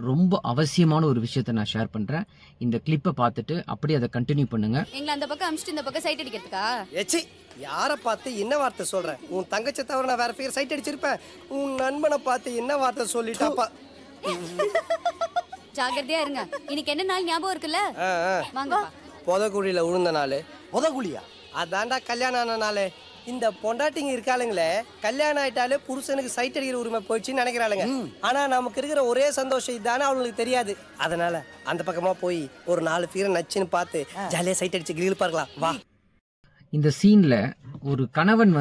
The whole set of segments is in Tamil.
ரொம்ப அவசியமான ஒரு விஷயத்தை நான் ஷேர் பண்றேன். இந்த கிளிப்பை பார்த்துட்டு அப்படியே அதை கண்டினியூ பண்ணுங்க. எங்களை அந்த பக்கம் அமிச்சிட்டு இந்த பக்கம் சைட் அடிக்கிறதுக்கா? ஏச்சி, யாரை பார்த்து என்ன வார்த்தை சொல்ற? உன் தங்கச்சி தவிர நான் வேற ஃபிகர் சைட் அடிச்சிருப்பேன். உன் நண்பனை பார்த்து என்ன வார்த்தை சொல்லிட்டாப்பா? ஜாகிரதையா இருங்க. இன்னைக்கு என்ன நாள் ஞாபகம் இருக்குல்ல? வாங்க. புதக்குழியில உழுந்த நாள். புதக்குழியா? அதான்டா கல்யாணம் ஆன நாள். இந்த பொண்டாட்டிங்க இருக்காளுங்களே, கல்யாணம் ஆயிட்டாலே புருஷனுக்கு சைட் அடிக்கிற உரிமை போயிடுச்சுன்னு நினைக்கிறாளுங்க. ஆனா நமக்கு இருக்கிற ஒரே சந்தோஷம் இதுதானே அவங்களுக்கு தெரியாது. அதனால அந்த பக்கமா போய் ஒரு 4 ஃபிகர் நச்சுன்னு பார்த்து ஜாலியா சைட் அடிச்சு கிரில் பார்க்கலாம் வா. இந்த சீன்ல ஒரு கணவன்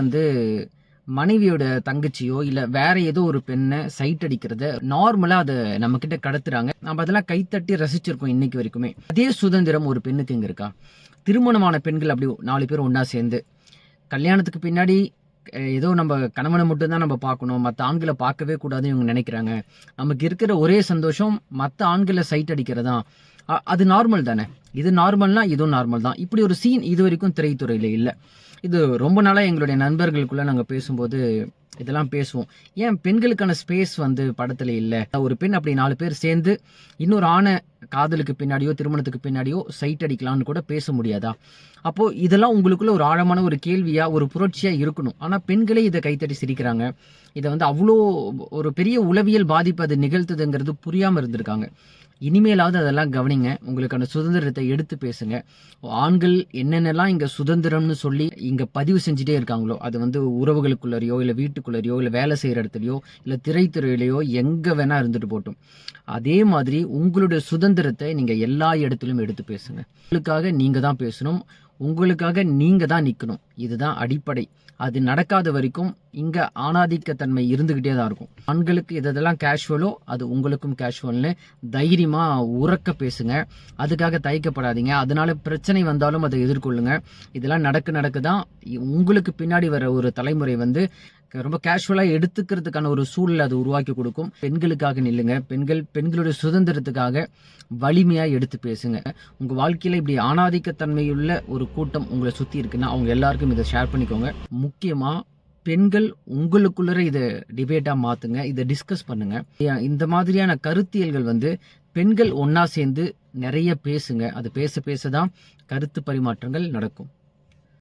மனைவியோட தங்கச்சியோ இல்ல வேற ஏதோ ஒரு பெண்ணை சைட் அடிக்கிறத நார்மலா அதை நம்ம கிட்ட கடத்துறாங்க. நம்ம அதெல்லாம் கைத்தட்டி ரசிச்சிருக்கோம் இன்னைக்கு வரைக்குமே. அதே சுதந்திரம் ஒரு பெண்ணுக்கு இங்க இருக்கா? திருமணமான பெண்கள் அப்படி 4 பேர் ஒன்னா சேர்ந்து கல்யாணத்துக்கு பின்னாடி ஏதோ நம்ம கணவனை மட்டும்தான் நம்ம பார்க்கணும், மற்ற ஆண்களை பார்க்கவே கூடாதுன்னு இவங்க நினைக்கிறாங்க. நமக்கு இருக்கிற ஒரே சந்தோஷம் மற்ற ஆண்களை சைட் அடிக்கிறதா. அது நார்மல் தானே? இது நார்மல்னா இதுவும் நார்மல் தான். இப்படி ஒரு சீன் இது வரைக்கும் திரைத்துறையில இல்லை. இது ரொம்ப நாளாக எங்களுடைய நண்பர்களுக்குள்ள நாங்கள் பேசும்போது இதெல்லாம் பேசுவோம். ஏன் பெண்களுக்கான ஸ்பேஸ் படத்துல இல்லை? ஒரு பெண் அப்படி 4 பேர் சேர்ந்து இன்னொரு ஆணை காதலுக்கு பின்னாடியோ திருமணத்துக்கு பின்னாடியோ சைட் அடிக்கலாம்னு கூட பேச முடியாதா? அப்போ இதெல்லாம் உங்களுக்குள்ள ஒரு ஆழமான ஒரு கேள்வியா, ஒரு புரட்சியா இருக்கணும். ஆனா பெண்களே இதை கைத்தட்டி சிரிக்கிறாங்க. இதை அவ்வளோ ஒரு பெரிய உளவியல் பாதிப்பு அது நிகழ்த்துதுங்கிறது புரியாம இருந்திருக்காங்க. இனிமேலாவது அதெல்லாம் கவனிங்க. உங்களுக்கான சுதந்திரத்தை எடுத்து பேசுங்க. ஆண்கள் என்னென்னலாம் இங்க சுதந்திரம்னு சொல்லி இங்க பதிவு செஞ்சுட்டே இருக்காங்களோ, அது உறவுகளுக்குள்ளரையோ இல்ல வீட்டுக்குள்ளரையோ இல்ல வேலை செய்யற இடத்துலயோ இல்ல திரைத்துறையிலையோ எங்க வேணா இருந்துட்டு போட்டும். அதே மாதிரி உங்களுடைய சுதந்திரத்தை நீங்க எல்லா இடத்துலயும் எடுத்து பேசுங்க. உங்களுக்காக நீங்க தான் பேசணும், உங்களுக்காக நீங்க தான் நிக்கணும். இதுதான் அடிப்படை. அது நடக்காத வரைக்கும் இங்க ஆணாதிக்கத்தன்மை இருந்துகிட்டே தான் இருக்கும். ஆண்களுக்கு இதெல்லாம் கேஷுவலோ அது உங்களுக்கும் கேஷுவல்னு தைரியமா உறக்க பேசுங்க. அதுக்காக தயக்கப்படாதீங்க. அதனால பிரச்சனை வந்தாலும் அதை எதிர்கொள்ளுங்க. இதெல்லாம் நடக்குதான் உங்களுக்கு பின்னாடி வர ஒரு தலைமுறை ரொம்ப கேஷுவலா எடுத்துக்கிறதுக்கான ஒரு சூழல் அது உருவாக்கி கொடுக்கும். பெண்களுக்காக நில்லுங்க. பெண்களுடைய சுதந்திரத்துக்காக வலிமையா எடுத்து பேசுங்க. உங்க வாழ்க்கையில இப்படி ஆணாதிக்கத்தன்மையுள்ள ஒரு கூட்டம் உங்களை சுத்தி இருக்குன்னா அவங்க எல்லாருக்கும் இதை ஷேர் பண்ணிக்கோங்க. முக்கியமா பெண்கள் உங்களுக்குள்ள இதை டிபேட்டா மாத்துங்க. இதை டிஸ்கஸ் பண்ணுங்க. இந்த மாதிரியான கருத்தியல்கள் பெண்கள் ஒன்னா சேர்ந்து நிறைய பேசுங்க. அது பேசதான் கருத்து பரிமாற்றங்கள் நடக்கும்.